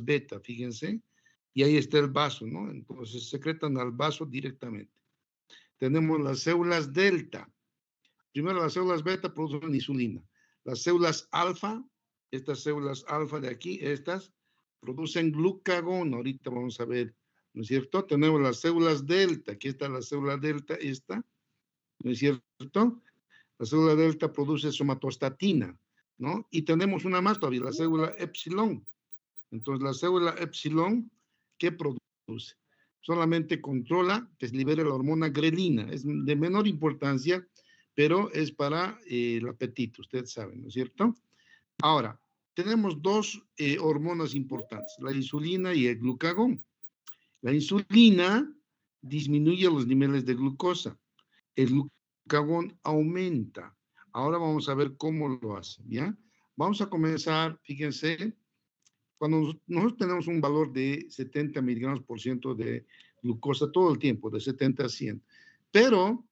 beta, fíjense, y ahí está el vaso, ¿no? Entonces secretan al vaso directamente. Tenemos las células delta. Primero las células beta producen insulina. Las células alfa, estas células alfa de aquí, estas, producen glucagón. Ahorita vamos a ver, ¿no es cierto? Tenemos las células delta. Aquí está la célula delta, esta, ¿no es cierto? La célula delta produce somatostatina, ¿no? Y tenemos una más todavía, la célula epsilon. Entonces, la célula epsilon, ¿qué produce? Solamente controla que se libere la hormona grelina. Es de menor importancia, pero es para el apetito, ustedes saben, ¿no es cierto? Ahora, tenemos dos hormonas importantes, la insulina y el glucagón. La insulina disminuye los niveles de glucosa. El glucagón aumenta. Ahora vamos a ver cómo lo hace, ¿ya? Vamos a comenzar, fíjense, cuando nosotros tenemos un valor de 70 miligramos por ciento de glucosa todo el tiempo, de 70 a 100, pero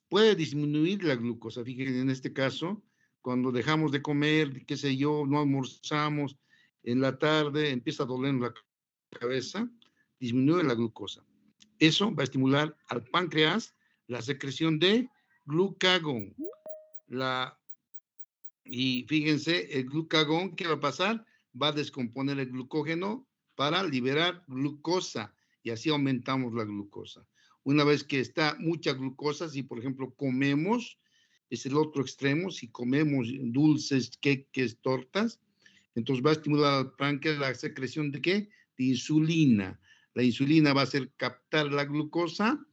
puede disminuir la glucosa. Fíjense, en este caso, cuando dejamos de comer, qué sé yo, no almorzamos, en la tarde empieza a doler la cabeza, disminuye la glucosa. Eso va a estimular al páncreas la secreción de glucagón. Y fíjense, el glucagón, ¿qué va a pasar? Va a descomponer el glucógeno para liberar glucosa y así aumentamos la glucosa. Una vez que está mucha glucosa, si por ejemplo comemos, es el otro extremo, si comemos dulces, queques, tortas, entonces va a estimular al páncreas la secreción de ¿qué? De insulina. La insulina va a hacer captar la glucosa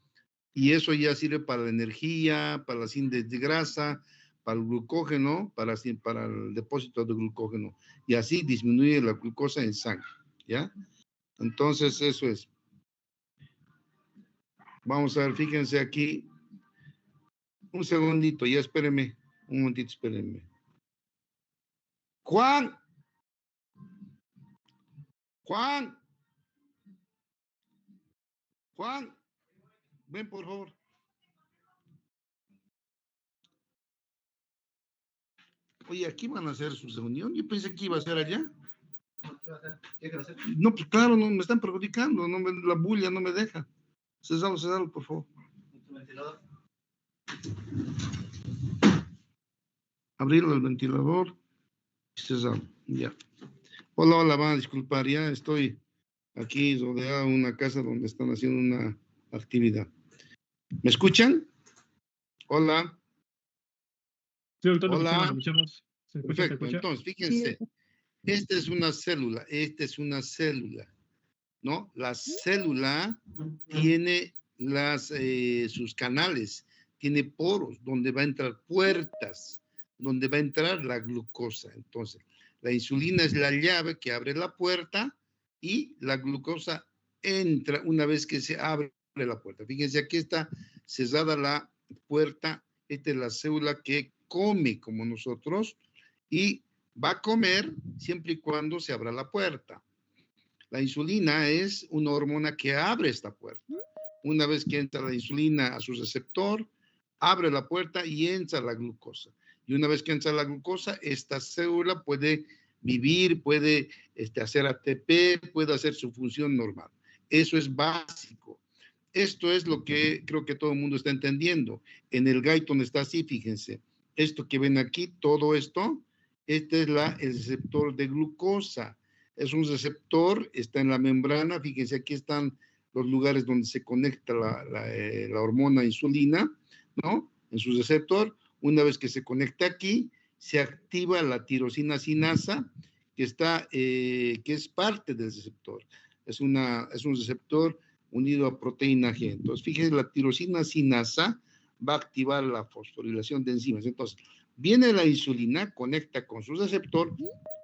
y eso ya sirve para la energía, para la síntesis de grasa, para el glucógeno, para el depósito de glucógeno, y así disminuye la glucosa en sangre, ¿ya? Entonces, eso es. Vamos a ver, fíjense aquí. Un segundito, ya espérenme. Un momentito, espérenme. Juan. Juan. Juan. Ven, por favor. Oye, aquí van a hacer su reunión. Yo pensé que iba a ser allá. ¿Qué va a hacer? No, pues claro, no me están perjudicando. No me, la bulla no me deja. Césalo, por favor. ¿Ventilador? Abrir el ventilador. Césalo, ya. Hola, van a disculpar, ya estoy aquí rodeado de una casa donde están haciendo una actividad. ¿Me escuchan? Hola. Sí, doctor, Hola. lo escuchamos. ¿Se escucha, Perfecto, entonces, fíjense, esta es una célula, ¿no? La célula tiene sus canales, tiene poros donde va a entrar puertas, donde va a entrar la glucosa. Entonces, la insulina es la llave que abre la puerta y la glucosa entra una vez que se abre la puerta. Fíjense, aquí está cerrada la puerta. Esta es la célula que come como nosotros y va a comer siempre y cuando se abra la puerta. La insulina es una hormona que abre esta puerta. Una vez que entra la insulina a su receptor, abre la puerta y entra la glucosa. Y una vez que entra la glucosa, esta célula puede vivir, puede hacer ATP, puede hacer su función normal. Eso es básico. Esto es lo que creo que todo el mundo está entendiendo. En el Guyton está así, fíjense. Esto que ven aquí, todo esto, este es el receptor de glucosa. Es un receptor, está en la membrana, fíjense, aquí están los lugares donde se conecta la hormona insulina, ¿no? En su receptor, una vez que se conecta aquí, se activa la tirosina sinasa, que es parte del receptor. Es un receptor unido a proteína G. Entonces, fíjense, la tirosina sinasa va a activar la fosforilación de enzimas. Entonces, viene la insulina, conecta con su receptor,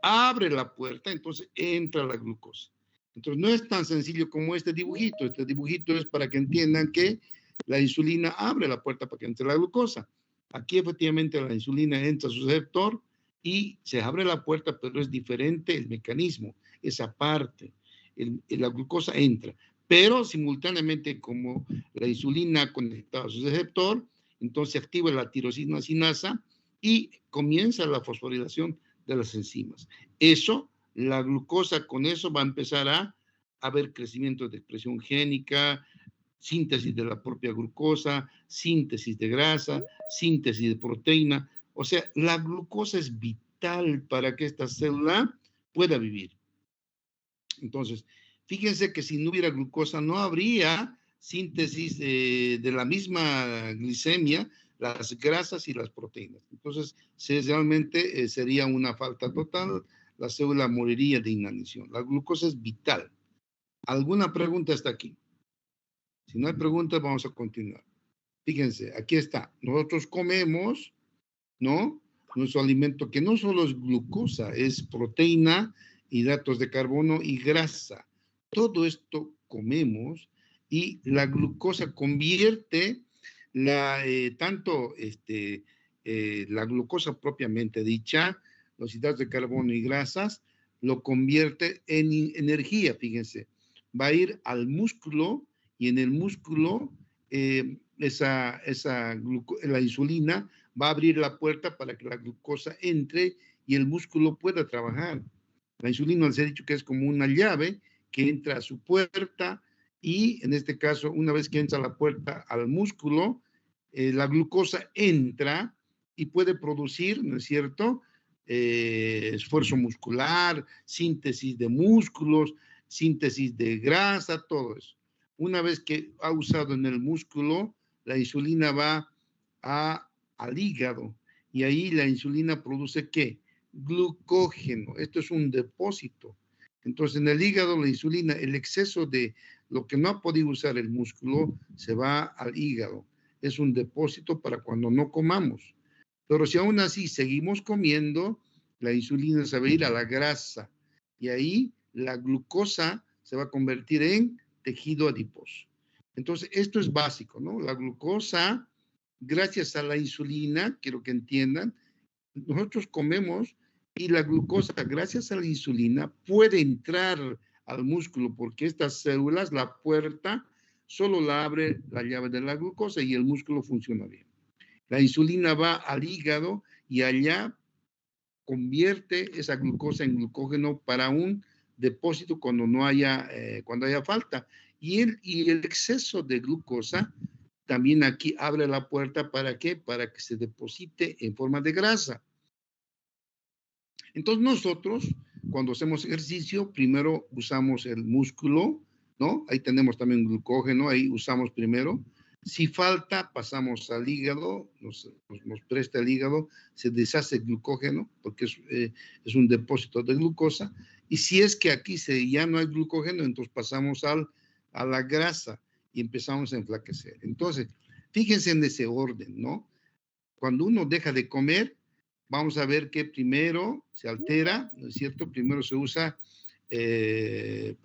abre la puerta, entonces entra la glucosa. Entonces, no es tan sencillo como este dibujito. Este dibujito es para que entiendan que la insulina abre la puerta para que entre la glucosa. Aquí, efectivamente, la insulina entra a su receptor y se abre la puerta, pero es diferente el mecanismo, esa parte. La glucosa entra, pero simultáneamente, como la insulina conectada a su receptor, entonces se activa la tirosina sinasa y comienza la fosforilación de las enzimas. Eso la glucosa con eso va a empezar a haber crecimiento de expresión génica, síntesis de la propia glucosa, síntesis de grasa, síntesis de proteína. O sea, la glucosa es vital para que esta célula pueda vivir. Entonces, fíjense que si no hubiera glucosa, no habría síntesis de la misma glicemia, las grasas y las proteínas. Entonces, realmente sería una falta total, la célula moriría de inanición. La glucosa es vital. ¿Alguna pregunta hasta aquí? Si no hay preguntas, vamos a continuar. Fíjense, aquí está. Nosotros comemos, ¿no? Nuestro alimento que no solo es glucosa, es proteína, hidratos de carbono y grasa. Todo esto comemos y la glucosa convierte la glucosa propiamente dicha, los hidratos de carbono y grasas, lo convierte en energía, fíjense. Va a ir al músculo y en el músculo la insulina va a abrir la puerta para que la glucosa entre y el músculo pueda trabajar. La insulina les he dicho que es como una llave que entra a su puerta y en este caso, una vez que entra a la puerta al músculo, la glucosa entra y puede producir, ¿no es cierto?, esfuerzo muscular, síntesis de músculos, síntesis de grasa, todo eso. Una vez que ha usado en el músculo, la insulina va al hígado y ahí la insulina produce ¿qué? Glucógeno. Esto es un depósito. Entonces en el hígado la insulina, el exceso de lo que no ha podido usar el músculo se va al hígado. Es un depósito para cuando no comamos. Pero si aún así seguimos comiendo, la insulina se va a ir a la grasa y ahí la glucosa se va a convertir en tejido adiposo. Entonces, esto es básico, ¿no? La glucosa, gracias a la insulina, quiero que entiendan, nosotros comemos y la glucosa, gracias a la insulina, puede entrar al músculo porque estas células, la puerta, solo la abre la llave de la glucosa y el músculo funciona bien. La insulina va al hígado y allá convierte esa glucosa en glucógeno para un depósito cuando haya falta. Y el exceso de glucosa también aquí abre la puerta ¿para qué? Para que se deposite en forma de grasa. Entonces nosotros, cuando hacemos ejercicio, primero usamos el músculo, ¿no? Ahí tenemos también glucógeno, ahí usamos primero. Si falta, pasamos al hígado, nos presta el hígado, se deshace el glucógeno, porque es un depósito de glucosa. Y si es que aquí ya no hay glucógeno, entonces pasamos a la grasa y empezamos a enflaquecer. Entonces, fíjense en ese orden, ¿no? Cuando uno deja de comer, vamos a ver que primero se altera, ¿no es cierto? Primero se usa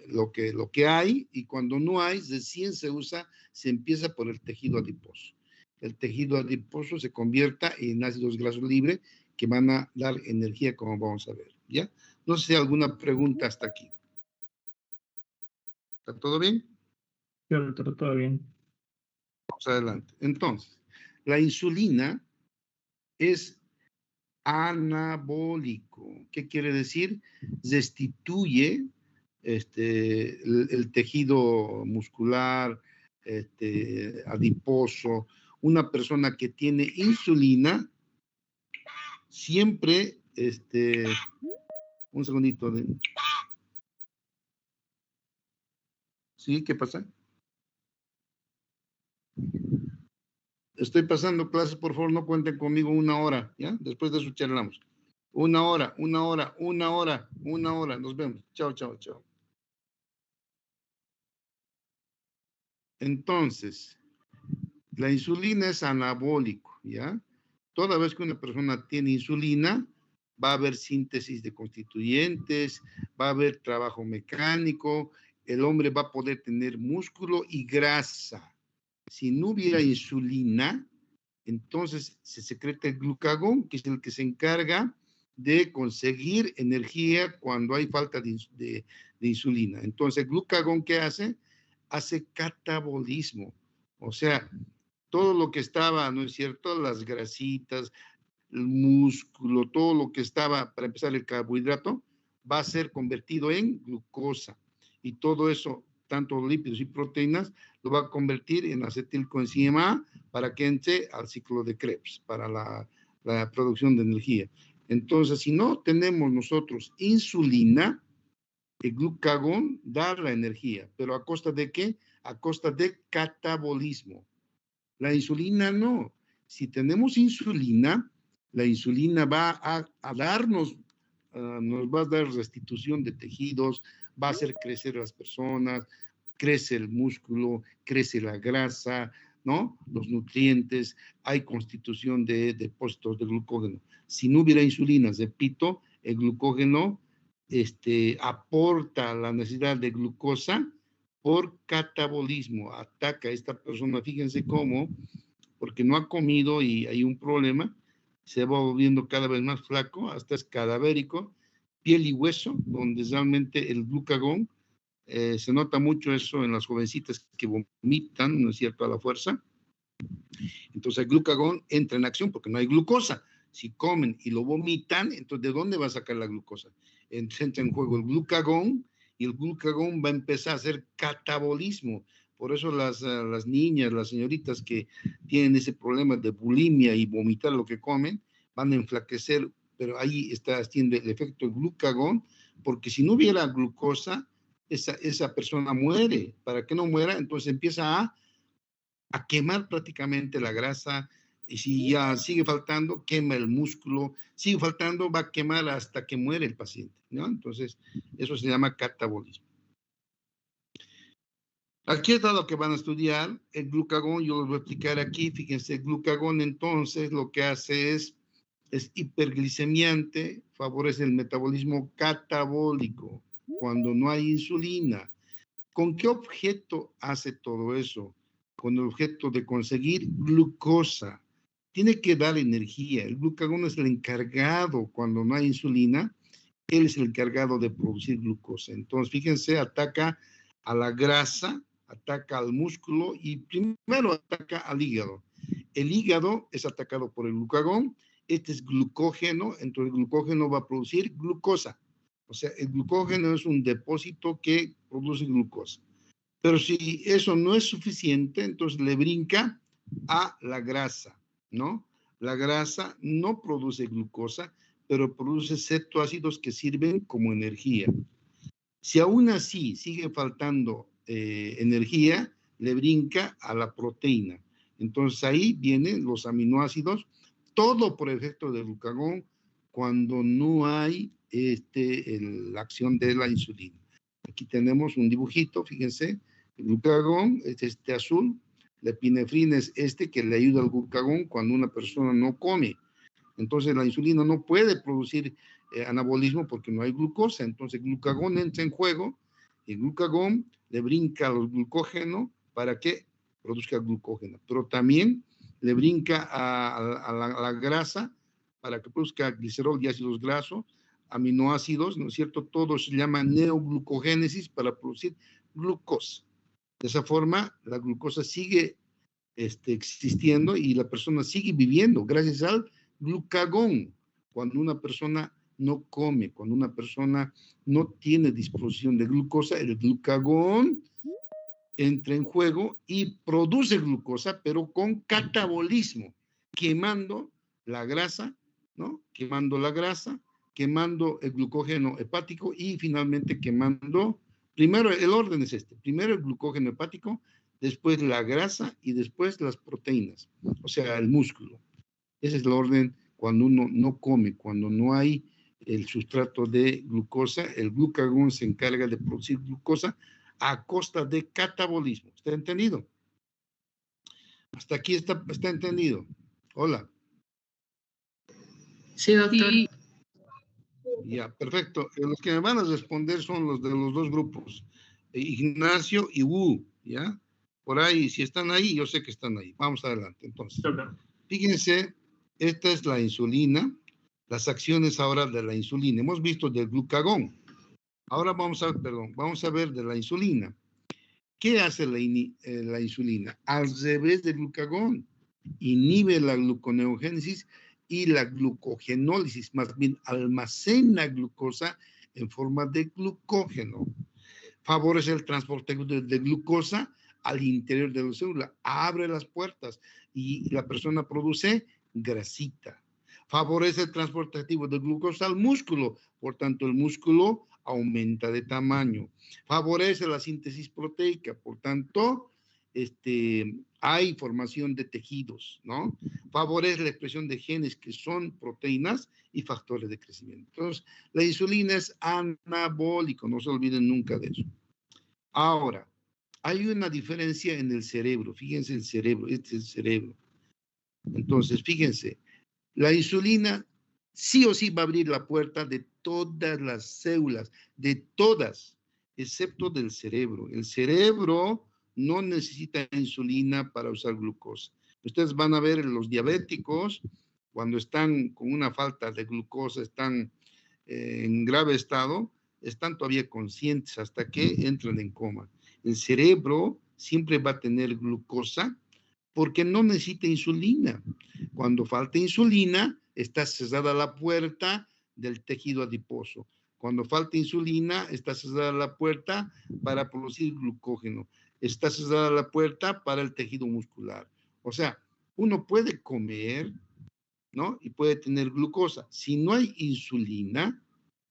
lo que hay y cuando no hay, recién se empieza por el tejido adiposo. El tejido adiposo se convierta en ácidos grasos libres que van a dar energía, como vamos a ver, ¿ya? No sé si hay alguna pregunta hasta aquí. ¿Está todo bien? Sí, doctor, todo bien. Vamos adelante. Entonces, la insulina es anabólico. ¿Qué quiere decir? Destituye el tejido muscular, adiposo. Una persona que tiene insulina siempre, un segundito. ¿Sí? ¿Qué pasa? Estoy pasando clases, por favor, no cuenten conmigo 1 hora, ¿ya? Después de eso charlamos. 1 hora, 1 hora, 1 hora, 1 hora. Nos vemos. Chao, chao, chao. Entonces, la insulina es anabólico, ¿ya? Toda vez que una persona tiene insulina, va a haber síntesis de constituyentes, va a haber trabajo mecánico, el hombre va a poder tener músculo y grasa. Si no hubiera insulina, entonces se secreta el glucagón, que es el que se encarga de conseguir energía cuando hay falta de insulina. Entonces, el glucagón, ¿qué hace? Hace catabolismo. O sea, todo lo que estaba, ¿no es cierto? Las grasitas, el músculo, todo lo que estaba, para empezar, el carbohidrato, va a ser convertido en glucosa. Y todo eso, tanto lípidos y proteínas, lo va a convertir en acetilcoenzima A para que entre al ciclo de Krebs, para la producción de energía. Entonces, si no tenemos nosotros insulina, el glucagón da la energía, pero ¿a costa de qué? A costa de catabolismo. La insulina no. Si tenemos insulina, la insulina va a darnos, nos va a dar restitución de tejidos, va a hacer crecer a las personas, crece el músculo, crece la grasa, ¿no? Los nutrientes, hay constitución de depósitos de glucógeno. Si no hubiera insulina, repito, el glucógeno aporta la necesidad de glucosa por catabolismo, ataca a esta persona, fíjense cómo, porque no ha comido y hay un problema, se va volviendo cada vez más flaco, hasta es cadavérico, piel y hueso, donde realmente el glucagón, se nota mucho eso en las jovencitas que vomitan, ¿no es cierto?, a la fuerza. Entonces el glucagón entra en acción porque no hay glucosa. Si comen y lo vomitan, entonces ¿de dónde va a sacar la glucosa? Entonces entra en juego el glucagón y el glucagón va a empezar a hacer catabolismo. Por eso las niñas, las señoritas que tienen ese problema de bulimia y vomitar lo que comen, van a enflaquecer, pero ahí está haciendo el efecto del glucagón, porque si no hubiera glucosa, esa persona muere. Para que no muera, entonces empieza a quemar prácticamente la grasa, y si ya sigue faltando, quema el músculo, sigue faltando, va a quemar hasta que muere el paciente, ¿no? Entonces, eso se llama catabolismo. Aquí está lo que van a estudiar, el glucagón, yo lo voy a explicar aquí, fíjense, el glucagón entonces lo que hace es hiperglicemiante, favorece el metabolismo catabólico, cuando no hay insulina. ¿Con qué objeto hace todo eso? Con el objeto de conseguir glucosa. Tiene que dar energía. El glucagón es el encargado, cuando no hay insulina, él es el encargado de producir glucosa. Entonces, fíjense, ataca a la grasa, ataca al músculo y primero ataca al hígado. El hígado es atacado por el glucagón, este es glucógeno, entonces el glucógeno va a producir glucosa. O sea, el glucógeno es un depósito que produce glucosa. Pero si eso no es suficiente, entonces le brinca a la grasa, ¿no? La grasa no produce glucosa, pero produce cetoácidos que sirven como energía. Si aún así sigue faltando energía, le brinca a la proteína. Entonces ahí vienen los aminoácidos, todo por efecto del glucagón, cuando no hay la acción de la insulina. Aquí tenemos un dibujito, fíjense, el glucagón es este azul, la epinefrina es que le ayuda al glucagón cuando una persona no come. Entonces la insulina no puede producir anabolismo porque no hay glucosa. Entonces el glucagón entra en juego, el glucagón le brinca al glucógeno para que produzca glucógeno, pero también le brinca a la grasa para que produzca glicerol y ácidos grasos, aminoácidos, ¿no es cierto? Todo se llama neoglucogénesis para producir glucosa. De esa forma, la glucosa sigue existiendo y la persona sigue viviendo gracias al glucagón. Cuando una persona no come, cuando una persona no tiene disposición de glucosa, el glucagón entra en juego y produce glucosa, pero con catabolismo, quemando la grasa, ¿no? Quemando la grasa, quemando el glucógeno hepático y finalmente quemando, primero el orden es primero el glucógeno hepático, después la grasa y después las proteínas, o sea, el músculo. Ese es el orden cuando uno no come, cuando no hay el sustrato de glucosa, el glucagón se encarga de producir glucosa a costa de catabolismo. ¿Está entendido? Hasta aquí está entendido. Hola. Sí, doctor. Ya, perfecto. Los que me van a responder son los de los dos grupos, Ignacio y Wu, ¿ya? Por ahí, si están ahí, yo sé que están ahí. Vamos adelante, entonces. Fíjense, esta es la insulina, las acciones ahora de la insulina. Hemos visto del glucagón. Ahora vamos a ver de la insulina. ¿Qué hace la insulina? Al revés del glucagón, inhibe la gluconeogénesis y la glucogenólisis, más bien almacena glucosa en forma de glucógeno. Favorece el transporte de glucosa al interior de la célula, abre las puertas y la persona produce grasita. Favorece el transporte activo de glucosa al músculo, por tanto el músculo aumenta de tamaño. Favorece la síntesis proteica, por tanto hay formación de tejidos, ¿no? Favorece la expresión de genes que son proteínas y factores de crecimiento. Entonces, la insulina es anabólico, no se olviden nunca de eso. Ahora, hay una diferencia en el cerebro. Fíjense el cerebro, este es el cerebro. Entonces, fíjense, la insulina sí o sí va a abrir la puerta de todas las células, de todas, excepto del cerebro. El cerebro no necesita insulina para usar glucosa. Ustedes van a ver los diabéticos, cuando están con una falta de glucosa, están en grave estado, están todavía conscientes hasta que entran en coma. El cerebro siempre va a tener glucosa porque no necesita insulina. Cuando falta insulina, está cerrada la puerta del tejido adiposo. Cuando falta insulina, está cerrada la puerta para producir glucógeno. Está cerrada la puerta para el tejido muscular. O sea, uno puede comer, ¿no? Y puede tener glucosa. Si no hay insulina,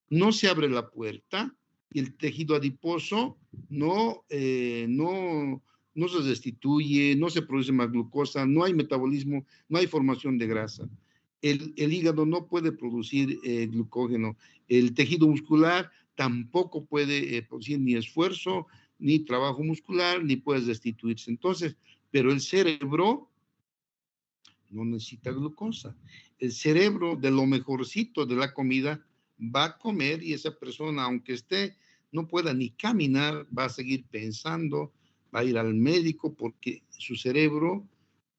no se abre la puerta y el tejido adiposo no se destituye, no se produce más glucosa, no hay metabolismo, no hay formación de grasa. El hígado no puede producir glucógeno. El tejido muscular tampoco puede producir ni esfuerzo, ni trabajo muscular, ni puede destituirse. Entonces, pero el cerebro no necesita glucosa. El cerebro, de lo mejorcito de la comida, va a comer y esa persona, aunque no pueda ni caminar, va a seguir pensando, va a ir al médico porque su cerebro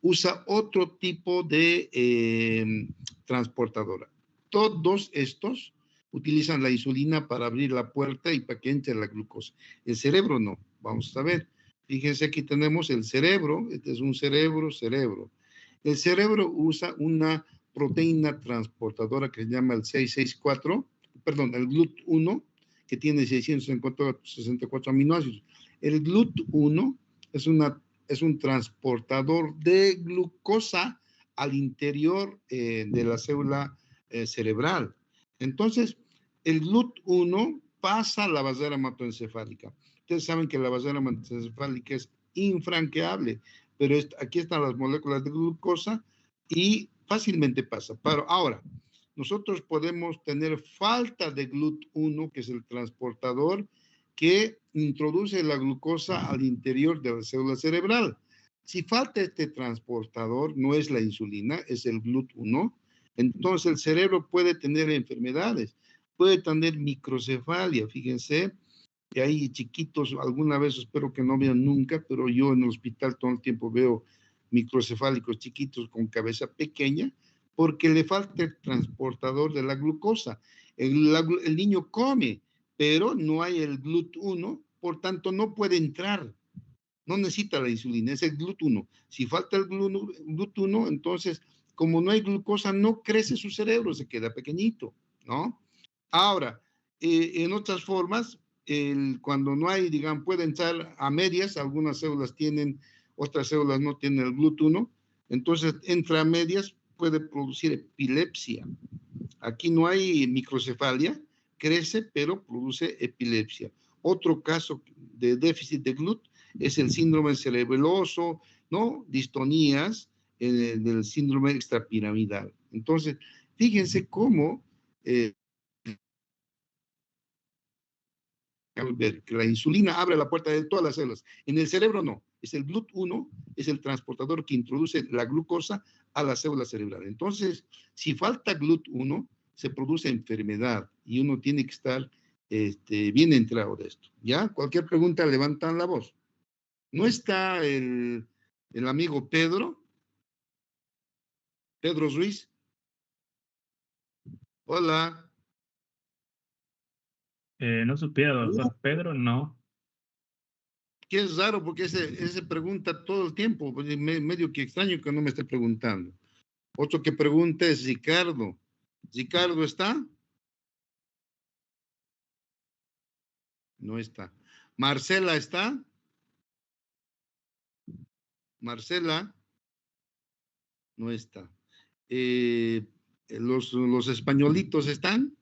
usa otro tipo de transportadora. Todos estos utilizan la insulina para abrir la puerta y para que entre la glucosa. El cerebro no. Vamos a ver. Fíjense, aquí tenemos el cerebro. Este es un cerebro. El cerebro usa una proteína transportadora que se llama el 664, perdón, el GLUT1, que tiene 664 aminoácidos. El GLUT1 es un transportador de glucosa al interior de la célula cerebral. Entonces, el GLUT1 pasa a la barrera hematoencefálica. Ustedes saben que la barrera hematoencefálica es infranqueable, pero aquí están las moléculas de glucosa y fácilmente pasa. Pero ahora, nosotros podemos tener falta de GLUT1, que es el transportador que introduce la glucosa al interior de la célula cerebral. Si falta este transportador, no es la insulina, es el GLUT1, entonces el cerebro puede tener enfermedades, puede tener microcefalia, fíjense, que hay chiquitos, alguna vez espero que no vean nunca, pero yo en el hospital todo el tiempo veo microcefálicos chiquitos con cabeza pequeña, porque le falta el transportador de la glucosa. El niño come, pero no hay el GLUT1, por tanto no puede entrar, no necesita la insulina, es el GLUT1. Si falta el GLUT1, entonces, como no hay glucosa, no crece su cerebro, se queda pequeñito, ¿no? Ahora, en otras formas, cuando no hay, digamos, puede entrar a medias, algunas células tienen, otras células no tienen el GLUT1, entonces entra a medias, puede producir epilepsia. Aquí no hay microcefalia, crece, pero produce epilepsia. Otro caso de déficit de GLUT es el síndrome cerebeloso, ¿no? Distonías del síndrome extrapiramidal. Entonces, fíjense cómo ver que la insulina abre la puerta de todas las células. En el cerebro no, es el GLUT1, es el transportador que introduce la glucosa a la célula cerebral. Entonces, si falta GLUT1, se produce enfermedad y uno tiene que estar bien enterado de esto. ¿Ya? Cualquier pregunta, levantan la voz. ¿No está el amigo Pedro? Pedro Ruiz. Hola. No supiera, doctor Pedro, no. Que es raro porque ese pregunta todo el tiempo, pues, medio que extraño que no me esté preguntando. Otro que pregunta es Ricardo. ¿Ricardo está? No está. Marcela, ¿está? Marcela, no está. ¿Los españolitos están?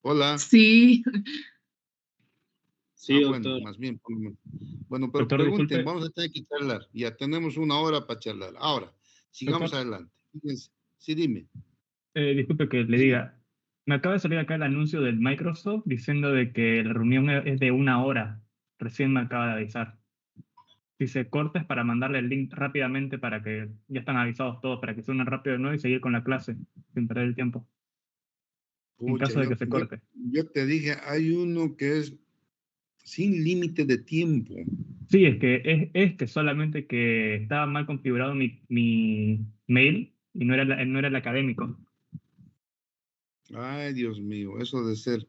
Hola. Sí, Sí, Bueno, doctor. más bien. Bueno, pero Doctor, pregunten, disculpe, vamos a tener que charlar. Ya tenemos 1 hora para charlar. Ahora, sigamos doctor, adelante. Fíjense. Sí, dime. disculpe que le Dime. diga. Me acaba de salir acá el anuncio del Microsoft diciendo de que la reunión es de 1 hora. Recién me acaba de avisar. Si se corta es para mandarle el link rápidamente para que ya están avisados todos, para que se unan rápido de nuevo y seguir con la clase sin perder el tiempo. En Pucha, caso de que se corte. yo te dije, hay uno que es sin límite de tiempo. Sí, es que es este, solamente que estaba mal configurado mi mail y no era el académico. Ay, Dios mío, eso de ser.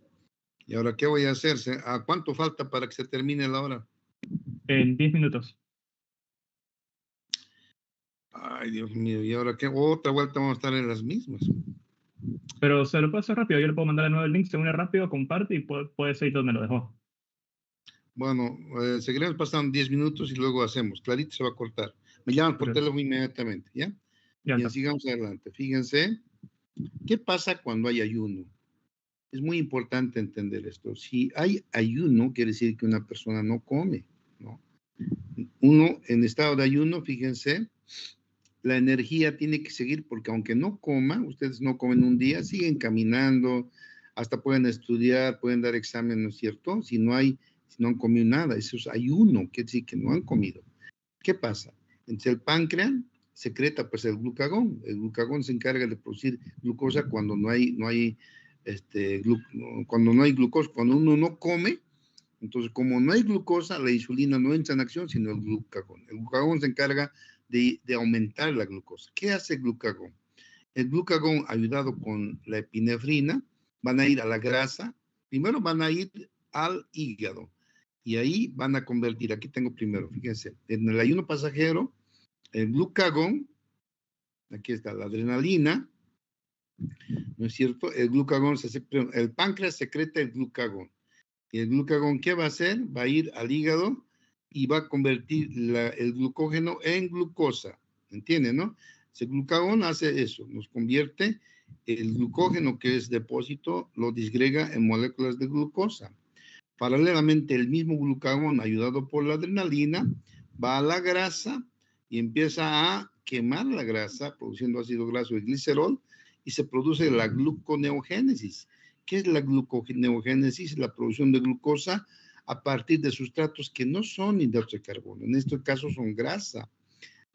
¿Y ahora qué voy a hacer? ¿A cuánto falta para que se termine la hora? En 10 minutos. Ay, Dios mío, ¿y ahora qué? Otra vuelta vamos a estar en las mismas. Pero se lo puedo hacer rápido. Yo le puedo mandar de nuevo el link, se une rápido, comparte y puede seguir donde lo dejó. Bueno, seguiremos pasando 10 minutos y luego hacemos. Clarito se va a cortar. Me llaman por Perfecto. teléfono inmediatamente, ¿ya? Ya Bien, está. sigamos adelante. Fíjense, ¿qué pasa cuando hay ayuno? Es muy importante entender esto. Si hay ayuno, quiere decir que una persona no come, ¿no? Uno en estado de ayuno, fíjense, la energía tiene que seguir porque aunque no coma, ustedes no comen un día, siguen caminando, hasta pueden estudiar, pueden dar examen, ¿no es cierto? Si no han comido nada, eso es ayuno, quiere decir que no han comido. ¿Qué pasa? Entonces el páncreas secreta pues el glucagón se encarga de producir glucosa cuando no hay glucosa, cuando uno no come. Entonces, como no hay glucosa, la insulina no entra en acción, sino el glucagón. El glucagón se encarga de aumentar la glucosa. ¿Qué hace el glucagón? El glucagón, ayudado con la epinefrina, van a ir a la grasa. Primero van a ir al hígado. Y ahí van a convertir, aquí tengo primero, fíjense, en el ayuno pasajero, el glucagón, aquí está la adrenalina, ¿no es cierto? El páncreas secreta el glucagón. Y el glucagón, ¿qué va a hacer? Va a ir al hígado y va a convertir el glucógeno en glucosa. ¿Entienden, no? El glucagón hace eso, nos convierte el glucógeno, que es depósito, lo disgrega en moléculas de glucosa. Paralelamente, el mismo glucagón, ayudado por la adrenalina, va a la grasa y empieza a quemar la grasa, produciendo ácido graso y glicerol, y se produce la gluconeogénesis. ¿Qué es la gluconeogénesis? La producción de glucosa a partir de sustratos que no son hidratos de carbono. En este caso son grasa.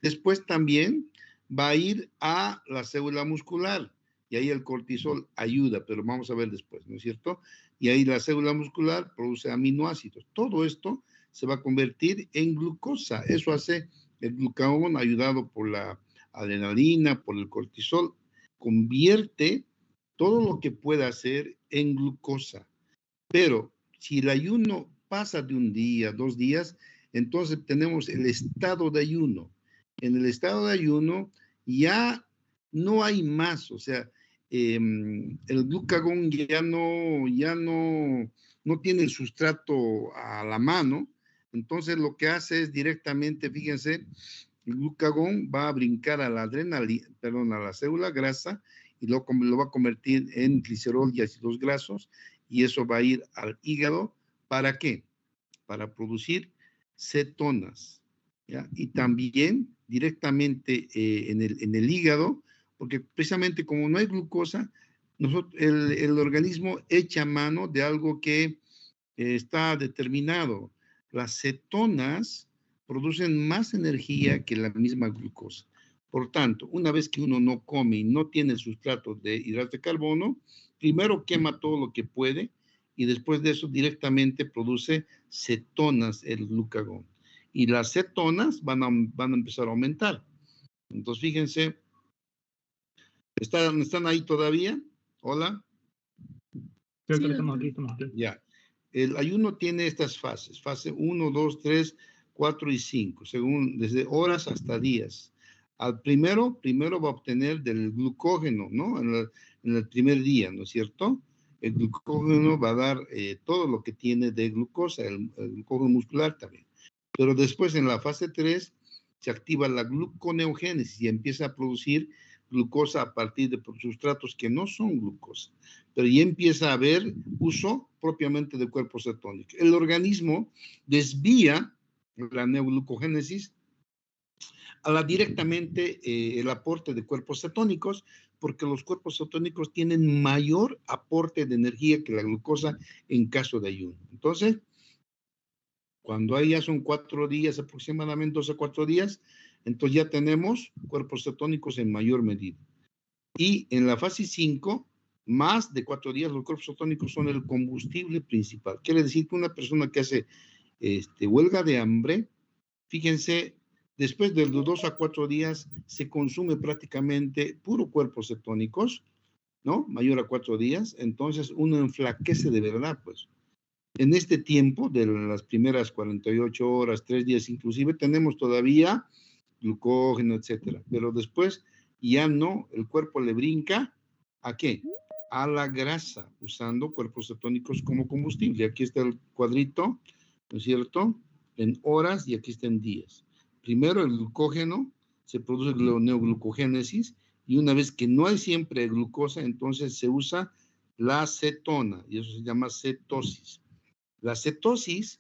Después también va a ir a la célula muscular y ahí el cortisol ayuda, pero vamos a ver después, ¿no es cierto? Y ahí la célula muscular produce aminoácidos. Todo esto se va a convertir en glucosa. Eso hace el glucagón, ayudado por la adrenalina, por el cortisol, convierte todo lo que pueda hacer en glucosa. Pero si el ayuno pasa de un día, 2 días, entonces tenemos el estado de ayuno. En el estado de ayuno ya no hay más, o sea, el glucagón no tiene el sustrato a la mano, entonces lo que hace es directamente, fíjense, el glucagón va a brincar a la adrenalina, perdón, a la célula grasa y lo va a convertir en glicerol y ácidos grasos, y eso va a ir al hígado. ¿Para qué? Para producir cetonas, ¿ya? Y también directamente en el hígado, porque precisamente como no hay glucosa, el organismo echa mano de algo que está determinado. Las cetonas producen más energía que la misma glucosa. Por tanto, una vez que uno no come y no tiene el sustrato de hidratos de carbono, primero quema todo lo que puede y después de eso directamente produce cetonas el glucagón. Y las cetonas van a empezar a aumentar. Entonces, fíjense, ¿están ahí todavía? Hola. Sí, doctor, estamos aquí. Ya. El ayuno tiene estas fases, fase 1, 2, 3, 4 y 5, según desde horas hasta días. Al primero va a obtener del glucógeno, ¿no? En el primer día, ¿no es cierto? El glucógeno va a dar todo lo que tiene de glucosa, el glucógeno muscular también. Pero después en la fase 3 se activa la gluconeogénesis y empieza a producir glucosa a partir de sustratos que no son glucosa. Pero ya empieza a haber uso propiamente de cuerpos cetónicos. El organismo desvía la neoglucogénesis a la directamente el aporte de cuerpos cetónicos, porque los cuerpos cetónicos tienen mayor aporte de energía que la glucosa en caso de ayuno. Entonces, cuando ahí ya son 4 días, aproximadamente 2 a 4 días, entonces ya tenemos cuerpos cetónicos en mayor medida. Y en la fase 5, más de 4 días, los cuerpos cetónicos son el combustible principal. Quiere decir que una persona que hace huelga de hambre, fíjense, después de los 2 a 4 días se consume prácticamente puro cuerpos cetónicos, ¿no? Mayor a 4 días, entonces uno enflaquece de verdad, pues. En este tiempo, de las primeras 48 horas, 3 días inclusive, tenemos todavía glucógeno, etcétera. Pero después ya no, el cuerpo le brinca, ¿a qué? A la grasa, usando cuerpos cetónicos como combustible. Aquí está el cuadrito, ¿no es cierto? En horas y aquí está en días. Primero el glucógeno, se produce neoglucogénesis y una vez que no hay siempre glucosa, entonces se usa la cetona y eso se llama cetosis. La cetosis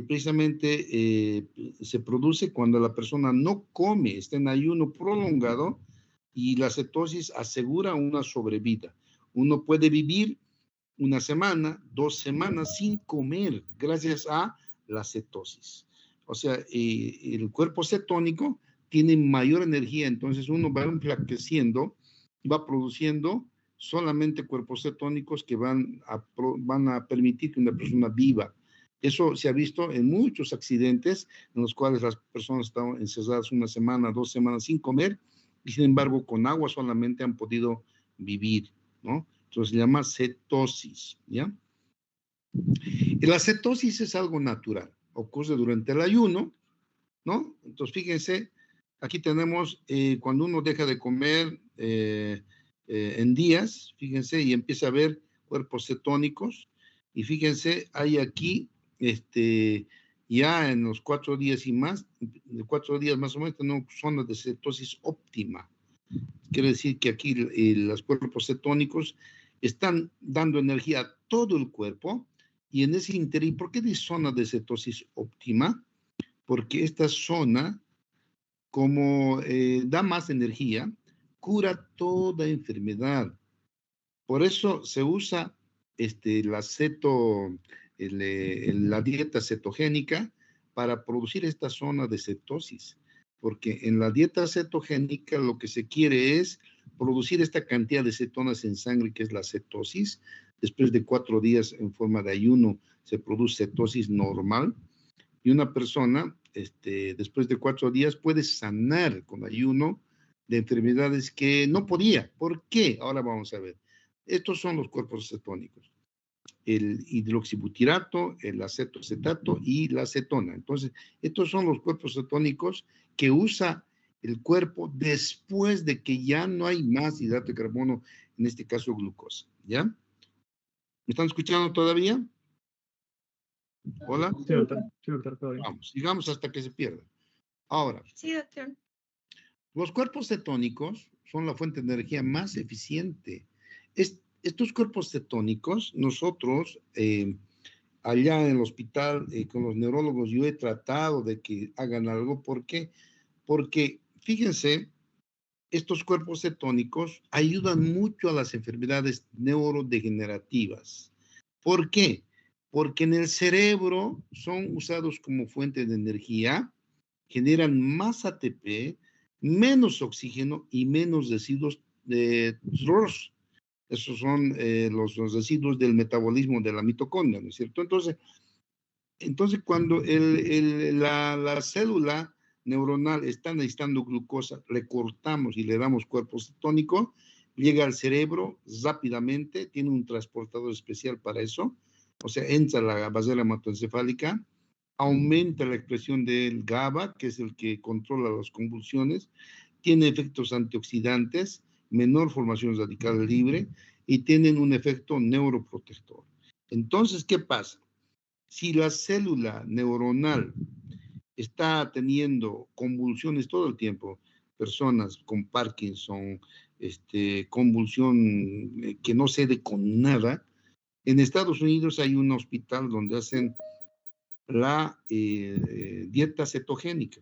precisamente se produce cuando la persona no come, está en ayuno prolongado y la cetosis asegura una sobrevida. Uno puede vivir 1 semana, 2 semanas sin comer gracias a la cetosis. O sea, el cuerpo cetónico tiene mayor energía, entonces uno va enflaqueciendo, va produciendo solamente cuerpos cetónicos que van a permitir que una persona viva. Eso se ha visto en muchos accidentes en los cuales las personas estaban encerradas 1 semana, 2 semanas sin comer y sin embargo con agua solamente han podido vivir, ¿no? Entonces se llama cetosis, ¿ya? Y la cetosis es algo natural, ocurre durante el ayuno, ¿no? Entonces fíjense, aquí tenemos cuando uno deja de comer en días, fíjense, y empieza a ver cuerpos cetónicos, y fíjense, hay aquí, ya en los 4 días y más, 4 días más o menos, tenemos zonas de cetosis óptima. Quiere decir que aquí los cuerpos cetónicos están dando energía a todo el cuerpo, y en ese interior, ¿por qué dice zona de cetosis óptima? Porque esta zona, como da más energía, cura toda enfermedad. Por eso se usa la dieta cetogénica para producir esta zona de cetosis. Porque en la dieta cetogénica lo que se quiere es producir esta cantidad de cetonas en sangre, que es la cetosis. Después de 4 días en forma de ayuno se produce cetosis normal. Y una persona, después de 4 días, puede sanar con ayuno de enfermedades que no podía. ¿Por qué? Ahora vamos a ver. Estos son los cuerpos cetónicos. El hidroxibutirato, el acetoacetato y la cetona. Entonces, estos son los cuerpos cetónicos que usa el cuerpo después de que ya no hay más hidrato de carbono, en este caso glucosa. ¿Ya? ¿Me están escuchando todavía? ¿Hola? Sí, doctor. Sí, doctor, todo bien. Vamos, sigamos hasta que se pierda. Ahora, Sí, doctor. los cuerpos cetónicos son la fuente de energía más eficiente. Estos cuerpos cetónicos, nosotros, allá en el hospital, con los neurólogos, yo he tratado de que hagan algo. ¿Por qué? Porque, fíjense, estos cuerpos cetónicos ayudan mucho a las enfermedades neurodegenerativas. ¿Por qué? Porque en el cerebro son usados como fuente de energía, generan más ATP, menos oxígeno y menos residuos de ROS. Esos son los residuos del metabolismo de la mitocondria, ¿no es cierto? Entonces cuando la célula neuronal está necesitando glucosa, le cortamos y le damos cuerpo cetónico, llega al cerebro rápidamente, tiene un transportador especial para eso, o sea, entra a la basela hematoencefálica, aumenta la expresión del GABA, que es el que controla las convulsiones, tiene efectos antioxidantes, menor formación radical libre, y tienen un efecto neuroprotector. Entonces, ¿qué pasa? Si la célula neuronal está teniendo convulsiones todo el tiempo, personas con Parkinson, convulsión que no cede con nada, en Estados Unidos hay un hospital donde hacen la dieta cetogénica.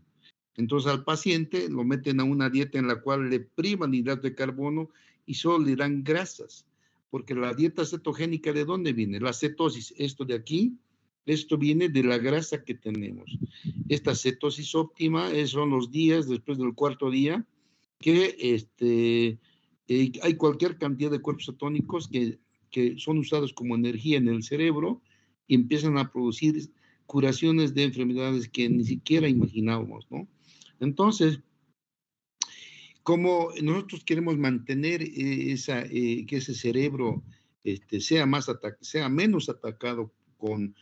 Entonces al paciente lo meten a una dieta en la cual le privan hidratos de carbono y solo le dan grasas. Porque la dieta cetogénica, ¿de dónde viene? La cetosis, esto de aquí, esto viene de la grasa que tenemos. Esta cetosis óptima son los días después del cuarto día que hay cualquier cantidad de cuerpos cetónicos que son usados como energía en el cerebro y empiezan a producir curaciones de enfermedades que ni siquiera imaginábamos, ¿no? Entonces, como nosotros queremos mantener que ese cerebro sea menos atacado con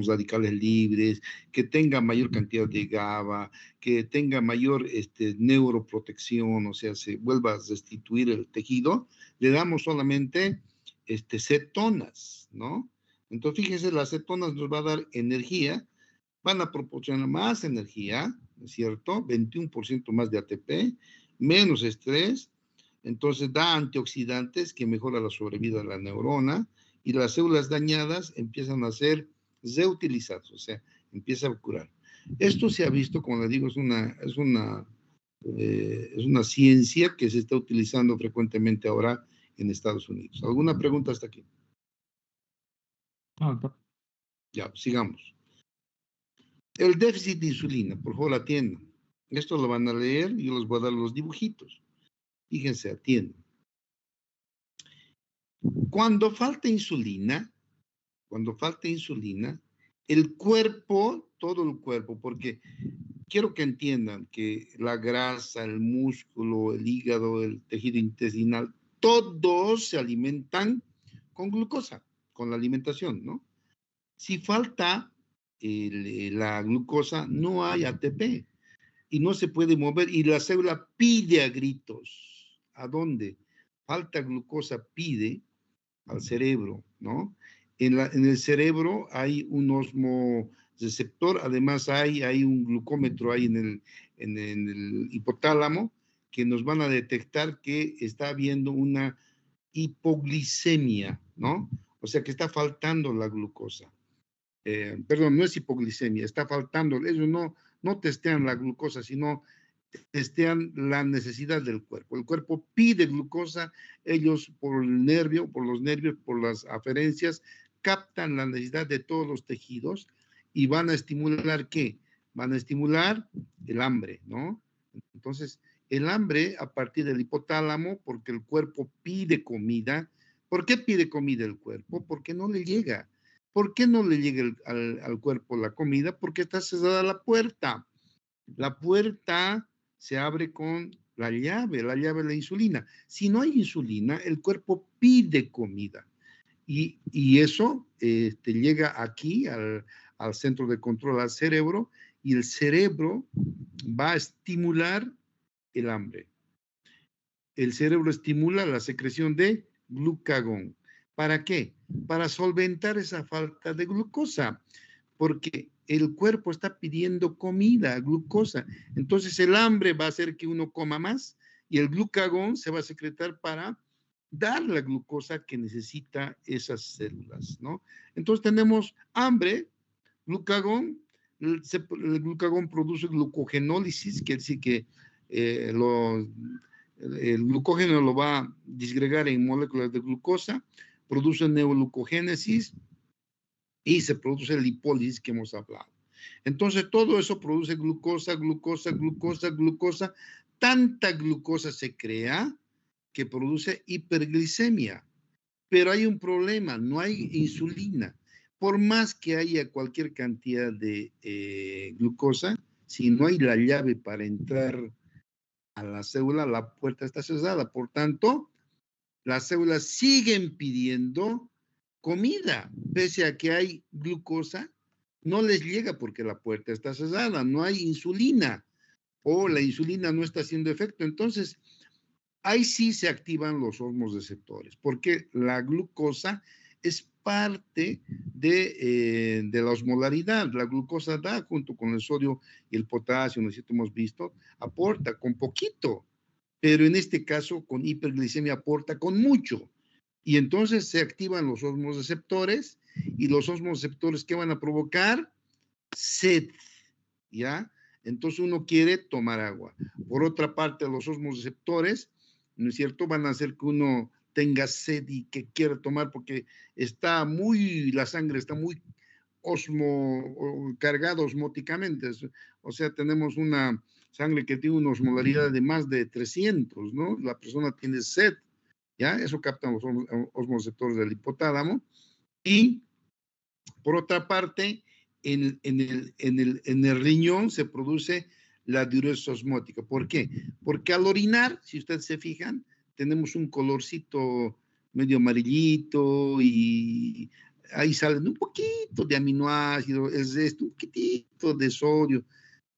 radicales libres, que tenga mayor cantidad de GABA, que tenga mayor neuroprotección, o sea, se vuelva a restituir el tejido, le damos solamente cetonas, ¿no? Entonces, fíjense, las cetonas nos va a dar energía, van a proporcionar más energía, ¿no es cierto? 21% más de ATP, menos estrés, entonces da antioxidantes que mejora la sobrevida de la neurona y las células dañadas empiezan a ser reutilizadas, o sea, empieza a curar. Esto se ha visto, como les digo, es una ciencia que se está utilizando frecuentemente ahora en Estados Unidos. ¿Alguna pregunta hasta aquí? No, doctor. Ya, sigamos. El déficit de insulina, por favor, atiendan. Esto lo van a leer y yo les voy a dar los dibujitos. Fíjense, atiendan. Cuando falta insulina, el cuerpo, todo el cuerpo, porque quiero que entiendan que la grasa, el músculo, el hígado, el tejido intestinal, todos se alimentan con glucosa, con la alimentación, ¿no? Si falta la glucosa, no hay ATP y no se puede mover y la célula pide a gritos. ¿A dónde? Falta glucosa, pide al cerebro, ¿no? En el cerebro hay un osmoreceptor, además hay un glucómetro ahí en el hipotálamo que nos van a detectar que está habiendo una hipoglicemia, ¿no? O sea que está faltando la glucosa. Perdón, no es hipoglicemia, está faltando, ellos no testean la glucosa, sino testean la necesidad del cuerpo. El cuerpo pide glucosa, ellos por el nervio, por los nervios, por las aferencias, captan la necesidad de todos los tejidos y van a estimular ¿qué? Van a estimular el hambre, ¿no? Entonces, el hambre a partir del hipotálamo, porque el cuerpo pide comida. ¿Por qué pide comida el cuerpo? Porque no le llega. ¿Por qué no le llega al cuerpo la comida? Porque está cerrada la puerta. La puerta se abre con la llave de la insulina. Si no hay insulina, el cuerpo pide comida. Y eso llega aquí al centro de control, al cerebro, y el cerebro va a estimular el hambre. El cerebro estimula la secreción de glucagón. ¿Para qué? Para solventar esa falta de glucosa, porque el cuerpo está pidiendo comida, glucosa. Entonces el hambre va a hacer que uno coma más y el glucagón se va a secretar para dar la glucosa que necesita esas células, ¿no? Entonces tenemos hambre, glucagón, el glucagón produce glucogenólisis, quiere decir que el glucógeno lo va a disgregar en moléculas de glucosa, produce neoglucogénesis y se produce lipólisis que hemos hablado. Entonces todo eso produce glucosa, glucosa, glucosa, glucosa. Tanta glucosa se crea que produce hiperglicemia. Pero hay un problema, no hay insulina. Por más que haya cualquier cantidad de glucosa, si no hay la llave para entrar a la célula, la puerta está cerrada. Por tanto, las células siguen pidiendo comida, pese a que hay glucosa, no les llega porque la puerta está cerrada, no hay insulina o la insulina no está haciendo efecto. Entonces, ahí sí se activan los osmoreceptores, porque la glucosa es parte de la osmolaridad. La glucosa da junto con el sodio y el potasio, ¿no es cierto? Hemos visto, aporta con poquito, pero en este caso con hiperglicemia aporta con mucho. Y entonces se activan los osmoreceptores y los osmoreceptores ¿qué van a provocar? Sed, ¿ya? Entonces uno quiere tomar agua. Por otra parte, los osmoreceptores, ¿no es cierto?, van a hacer que uno tenga sed y que quiera tomar porque la sangre está muy cargada osmóticamente. O sea, tenemos una sangre que tiene una osmolaridad de más de 300, ¿no? La persona tiene sed, ¿ya? Eso captan los osmoreceptores del hipotálamo. Y por otra parte, en el riñón se produce la diuresis osmótica. ¿Por qué? Porque al orinar, si ustedes se fijan, tenemos un colorcito medio amarillito y ahí salen un poquito de aminoácidos, un poquitito de sodio,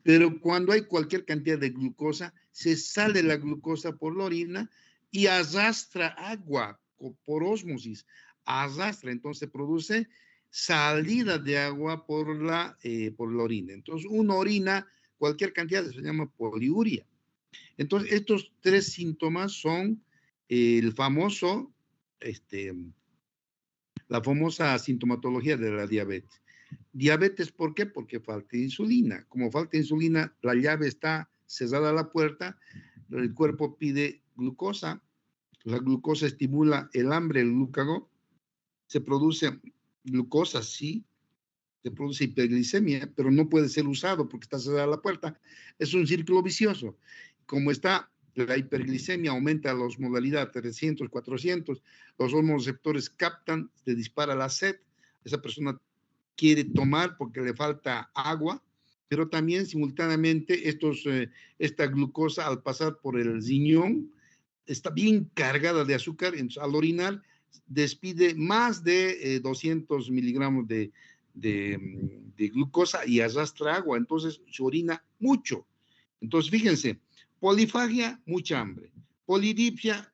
pero cuando hay cualquier cantidad de glucosa, se sale la glucosa por la orina y arrastra agua por ósmosis, arrastra, entonces produce salida de agua por la orina. Entonces, una orina, cualquier cantidad, se llama poliuria. Entonces, estos tres síntomas son el famoso, la famosa sintomatología de la diabetes. Diabetes, ¿por qué? Porque falta insulina. Como falta insulina, la llave está cerrada a la puerta, el cuerpo pide glucosa, la glucosa estimula el hambre, el glucagón, se produce glucosa, sí, se produce hiperglicemia, pero no puede ser usado porque está cerrada la puerta. Es un círculo vicioso. Como está la hiperglicemia, aumenta la osmolaridad 300, 400, los osmoreceptores captan, se dispara la sed, esa persona quiere tomar porque le falta agua, pero también simultáneamente esta glucosa al pasar por el riñón está bien cargada de azúcar, entonces al orinar despide más de 200 miligramos de glucosa y arrastra agua, entonces se orina mucho. Entonces fíjense, polifagia, mucha hambre, polidipsia,